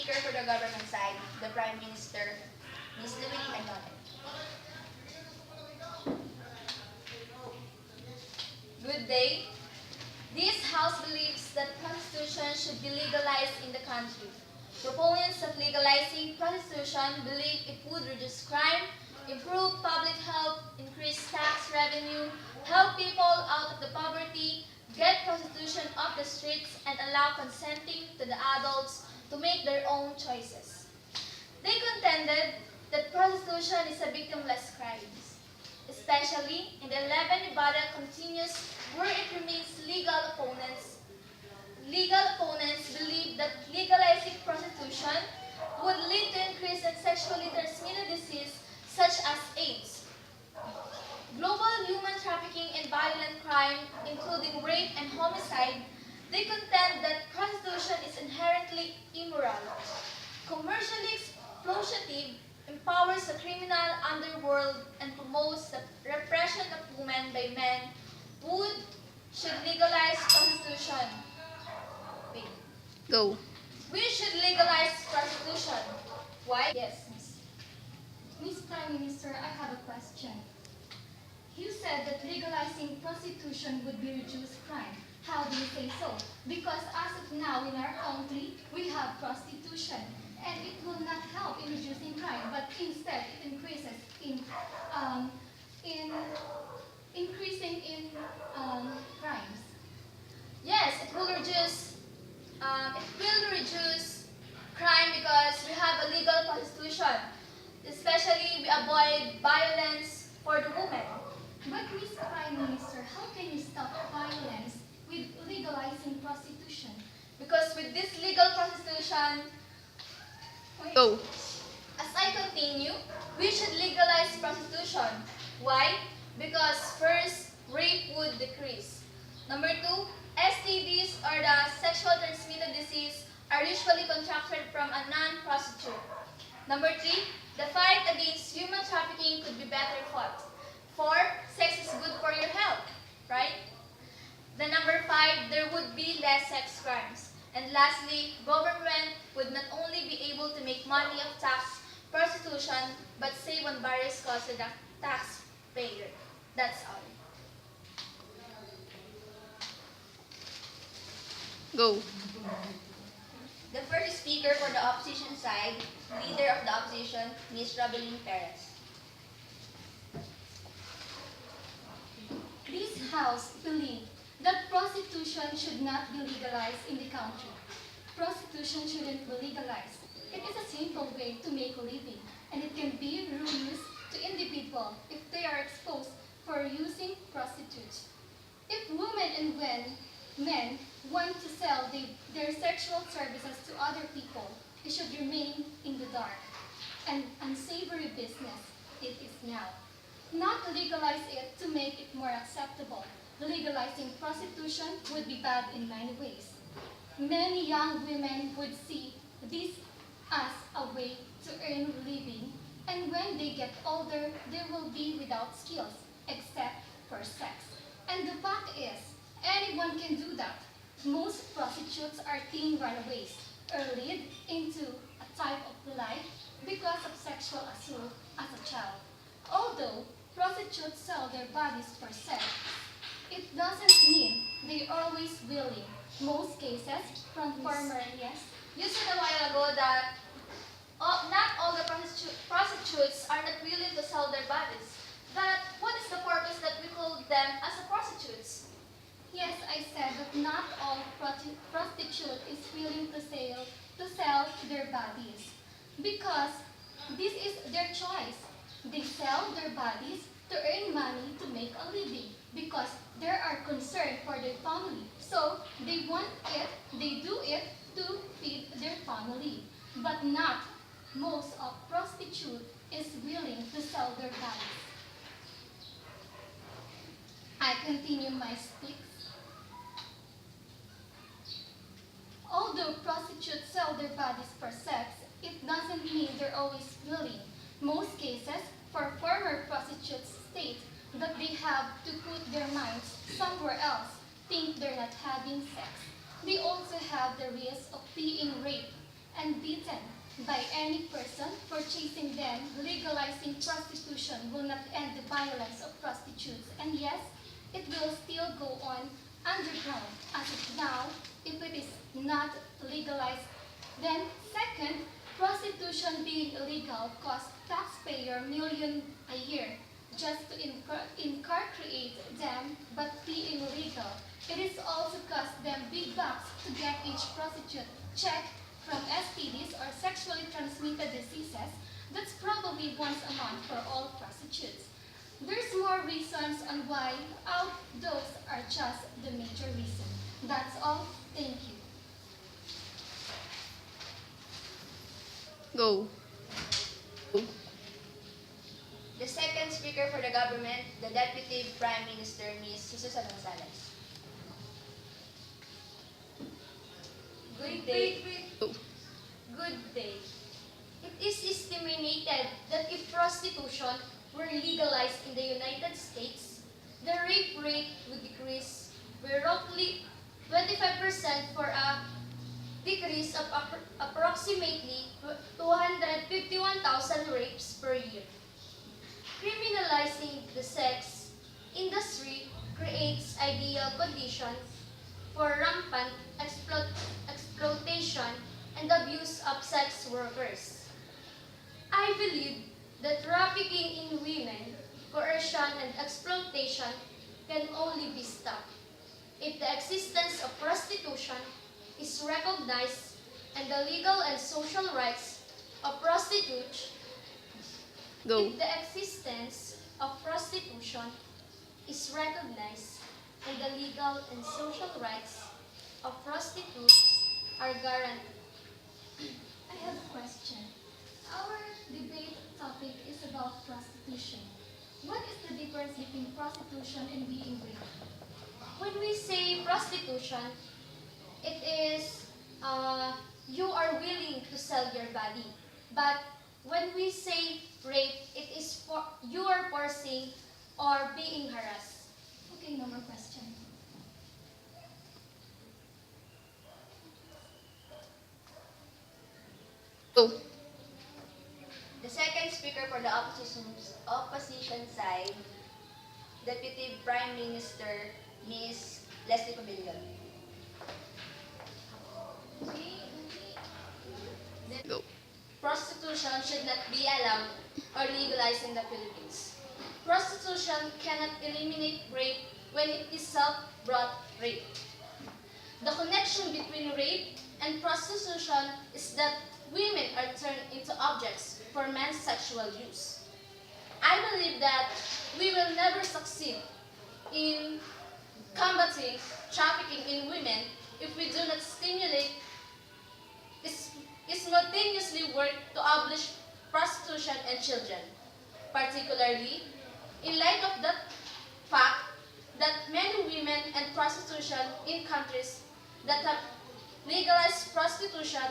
speaker for the government side, the Prime Minister, Ms. Louielyn and JONETH. Good day. This House believes that prostitution should be legalized in the country. Proponents of legalizing prostitution believe it would reduce crime, improve public health, increase tax revenue, help people out of the poverty, get prostitution off the streets, and allow consenting to the adults to make their own choices. They contended that prostitution is a victimless crime, especially in the 11 Nevada continues where it remains legal. Legal opponents believe that legalizing prostitution would lead to increase in sexually transmitted disease such as AIDS, global human trafficking and violent crime, including rape and homicide. They contend that prostitution is inherently immoral, commercially exploitative, empowers the criminal underworld, and promotes the repression of women by men. Should legalize prostitution. Wait. Go. We should legalize prostitution. Why? Yes, Miss. Miss Prime Minister, I have a question. You said that legalizing prostitution would be reduced crime. How do you say so? Because as of now in our country, we have prostitution, and it will not help in reducing crime, but instead it increases in crimes. Yes, it will reduce crime because we have a legal prostitution. Especially we avoid violence for the women. But Miss Prime Minister, how can you stop violence with legalizing prostitution? Because with this legal prostitution, Go. as I continue, we should legalize prostitution. Why? Because first, rape would decrease. Number two, STDs or the sexual transmitted disease are usually contracted from a non-prostitute. Number three, the fight against human trafficking could be better fought. Four, sex is good for your health, right? Then number five, there would be less sex crimes. And lastly, government would not only be able to make money of tax prostitution, but save on various costs to the taxpayer. That's all. Go. The first speaker for the opposition side, leader of the opposition, Ms. Robelyn PEREZ. This House believes that prostitution should not be legalized in the country. Prostitution shouldn't be legalized. It is a simple way to make a living, and it can be ruinous to individuals if they are exposed for using prostitutes. If women and men want to sell their sexual services to other people, it should remain in the dark. An unsavory business it is now. Not legalize it to make it more acceptable. Legalizing prostitution would be bad in many ways. Many young women would see this as a way to earn a living, and when they get older, they will be without skills except for sex. And the fact is, anyone can do that. Most prostitutes are teen runaways or lead into a type of life because of sexual assault as a child. Although prostitutes sell their bodies for sex, it doesn't mean they're always willing. Most cases, from former, yes? You said a while ago that not all the prostitutes are not willing to sell their bodies. But what is the purpose that we call them as a prostitutes? Yes, I said that not all prostitute is willing to sell their bodies because this is their choice. They sell their bodies to earn money to make a living because they are concerned for their family. So they do it to feed their family. But not most of prostitute is willing to sell their bodies. I continue my speech. Although prostitutes sell their bodies for sex, it doesn't mean they're always willing. Most cases, for former prostitutes state that they have to put their minds somewhere else, think they're not having sex. They also have the risk of being raped and beaten by any person purchasing them, legalizing prostitution will not end the violence of prostitutes. And yes, it will still go on underground as of now if it is not legalized. Then second, prostitution being illegal costs taxpayer millions a year just to incarcerate them, but being legal, it is also cost them big bucks to get each prostitute checked from STDs or sexually transmitted diseases. That's probably once a month for all prostitutes. There's more reasons on why those are just the major reason. That's all. Thank you. Go. Go. The second speaker for the government, the Deputy Prime Minister, Ms. JESUSA Gonzales. Good day. Go. Good day. It is estimated that if prostitution were legalized in the United States, the rape rate would decrease by roughly 25% for a decrease of approximately 251,000 rapes per year. Criminalizing the sex industry creates ideal conditions for rampant exploitation and abuse of sex workers. I believe that trafficking in women, coercion, and exploitation can only be stopped if the existence of prostitution is recognized and the legal and social rights of prostitutes. Go. If the existence of prostitution is recognized and the legal and social rights of prostitutes are guaranteed. I have a question. Our debate topic is about prostitution. What is the difference between prostitution and being raped? When we say prostitution, it is you are willing to sell your body. But when we say rape, it is for you are forcing or being harassed. Okay, no more question. Go. The second speaker for the opposition side, Deputy Prime Minister, Ms. FABELLON. Go. Prostitution should not be allowed or legalized in the Philippines. Prostitution cannot eliminate rape when it is self-brought rape. The connection between rape and prostitution is that women are turned into objects for men's sexual use. I believe that we will never succeed in combating trafficking in women if we do not stimulate simultaneously work to abolish prostitution and children, particularly in light of the fact that many women and prostitution in countries that have legalized prostitution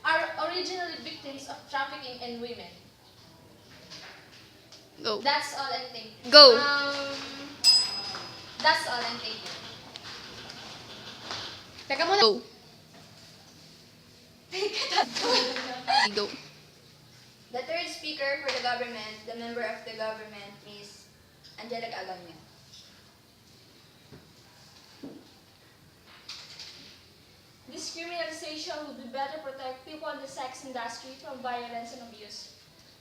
are originally victims of trafficking in women. Go. That's all and thank you. Go. That's all and thank you. Teka muna. Go. Go. The third speaker for the government, the member of the government, Ms. AGONIA. Discriminalization would be better protect people in the sex industry from violence and abuse.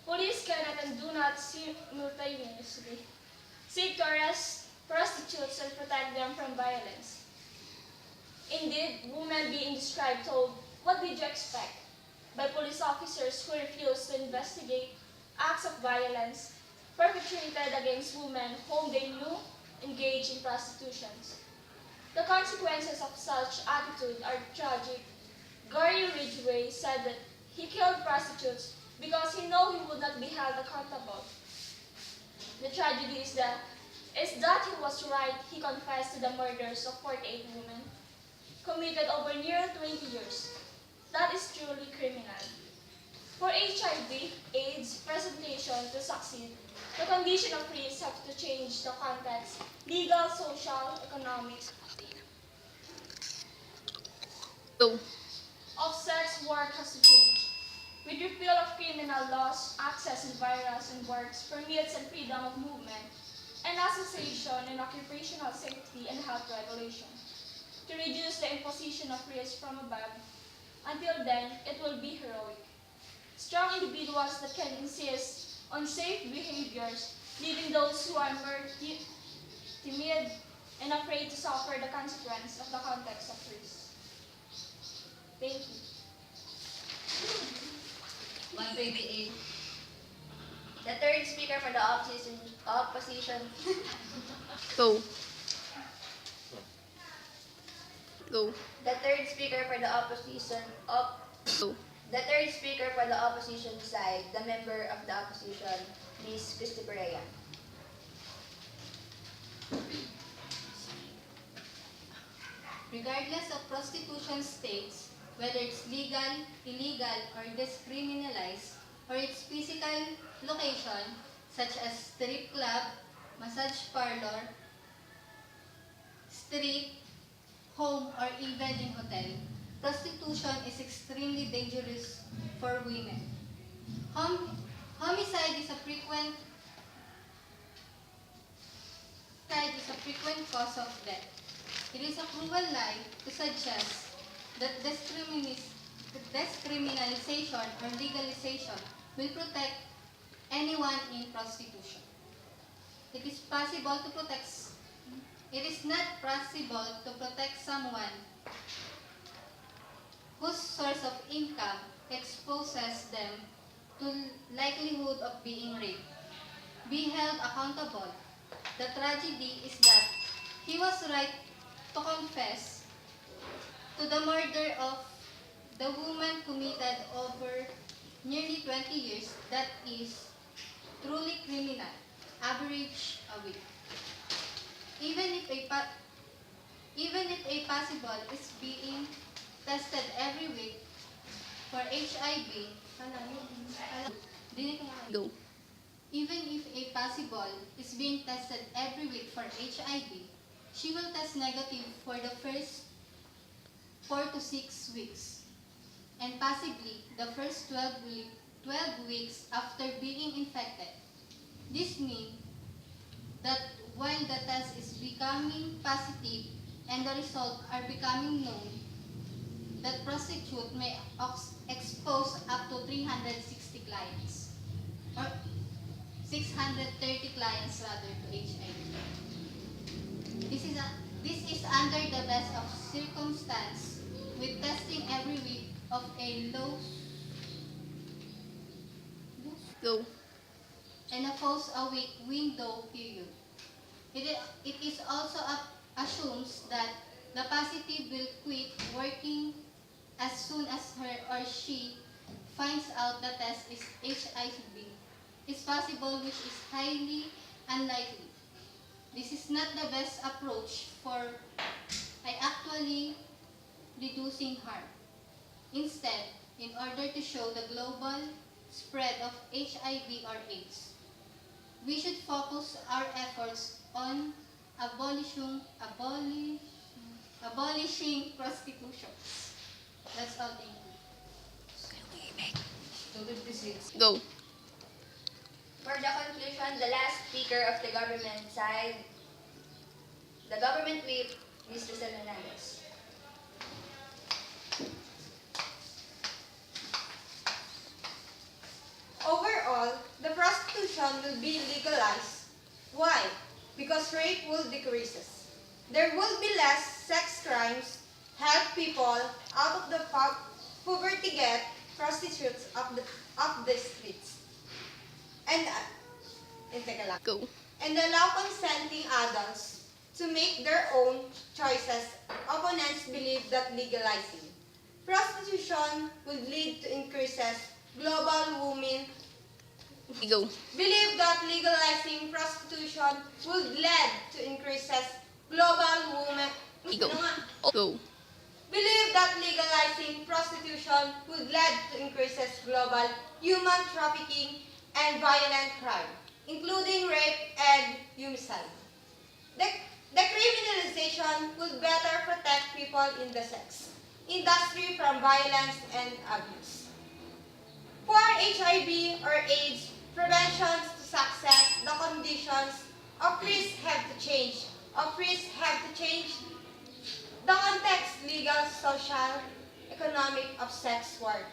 Police cannot and do not simultaneously seek to arrest prostitutes and protect them from violence. Indeed, women being described told, "What did you expect?" by police officers who refuse to investigate acts of violence perpetrated against women whom they knew engaged in prostitution. The consequences of such attitude are tragic. Gary Ridgway said that he killed prostitutes because he knew he would not be held accountable. The tragedy is that he was right. He confessed to the murders of 48 women, committed over nearly 20 years. That is truly criminal. For HIV/AIDS presentation to succeed, the condition of risk have to change the context, legal, social, economic, Go. of sex work has to change. With repeal of criminal laws, access in virus and works, permits and freedom of movement, and association and occupational safety and health regulation. To reduce the imposition of risk from above, until then, it will be heroic. Strong individuals that can insist on safe behaviors, leaving those who are more timid and afraid to suffer the consequence of the context of risk. Thank you. 128. The third speaker for the opposition. Go. Go. The third speaker for the opposition. Go. The third speaker for the opposition side, the member of the opposition, Ms. CRISTY PEREA. Regardless of prostitution states, whether it's legal, illegal, or discriminalized, or its physical location, such as strip club, massage parlor, street, home, or even in hotel, prostitution is extremely dangerous for women. Homicide is a frequent cause of death. It is a cruel lie to suggest that discriminalization or legalization will protect anyone in prostitution. It is not possible to protect someone whose source of income exposes them to likelihood of being raped, be held accountable. The tragedy is that he was right to confess to the murder of the woman committed over nearly 20 years. That is truly criminal, average a week. Even if a possible is being tested every week for HIV, Go. even if a possible is being tested every week for HIV, she will test negative for the first 4 to 6 weeks, and possibly the first 12 weeks after being infected. This means that while the test is becoming positive and the results are becoming known, that prostitute may expose up to 360 clients, or 630 clients rather, to HIV. This is under the best of circumstance, with testing every week of a low Go. and a false-a-week window period. It is also assumes that the positive will quit working as soon as her or she finds out the test is HIV. Is possible, which is highly unlikely. This is not the best approach for actually reducing harm. Instead, in order to show the global spread of HIV or AIDS, we should focus our efforts on abolishing prostitution. That's all, thank you. Go. For the conclusion, the last speaker of the government side, the government whip, Mr. HERNANDEZ. Overall, the prostitution will be legalized. Why? Because rape will decrease. There will be less sex crimes, help people out of the poverty, get prostitutes off the streets. And Go. and allow consenting adults to make their own choices. Opponents believe that legalizing prostitution would lead to increases. Global women Go. believe that legalizing prostitution would lead to increases. Global women Go. Go. believe that legalizing prostitution would lead to increases global human trafficking and violent crime, including rape and homicide. The criminalization would better protect people in the sex industry from violence and abuse. For HIV or AIDS prevention to success, the conditions of risk have to change. The context, legal, social, economic of sex work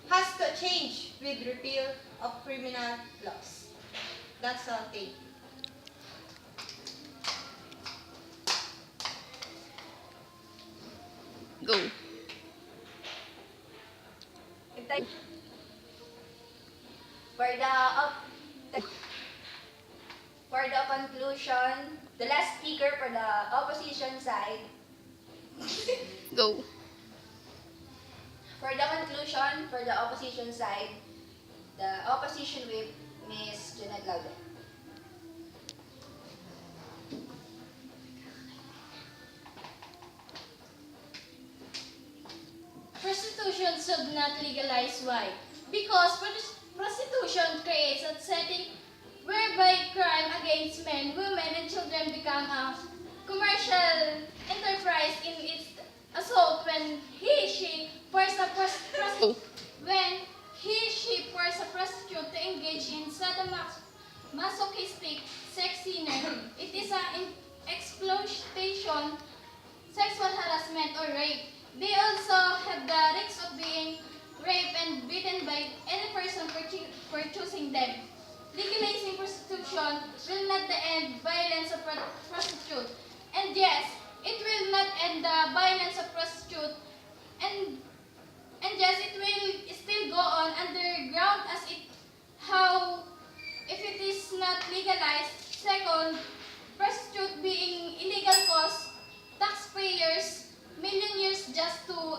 has to change with repeal of criminal laws. That's all. Thank you. Go. For the conclusion, the last speaker for the opposition side. Go. For the conclusion, for the opposition side, the opposition whip, Miss JONETH LAUDE. Prostitution should not legalize. Why? Because prostitution creates a setting whereby crime against men, women, and children become a commercial enterprise in its assault when she forces a prostitute to engage in sadomasochistic sex sinner. It is an exploitation, sexual harassment, or rape. They also have the risk of being raped and beaten by any person for choosing them. Legalizing prostitution will not end violence of prostitute. And yes, it will not end the violence of prostitute. And yes, it will still go on underground as if it is not legalized. Second, prostitute being illegal costs taxpayers million years just to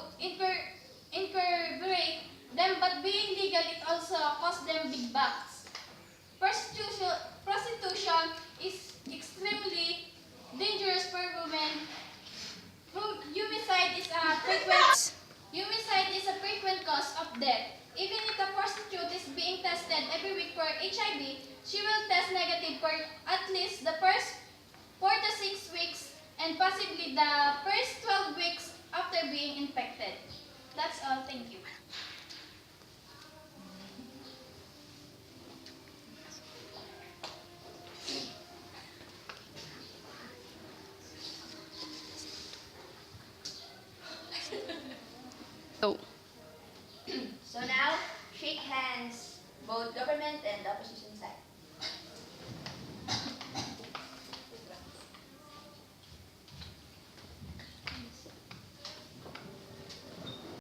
incorporate them, but being legal, it also costs them big bucks. Prostitution is extremely dangerous for women. Homicide is a frequent cause of death. Even if the prostitute is being tested every week for HIV, she will test negative for at least the first 4 to 6 weeks and possibly the first 12 weeks after being infected. That's all. Thank you. Go. So now, shake hands, both government and opposition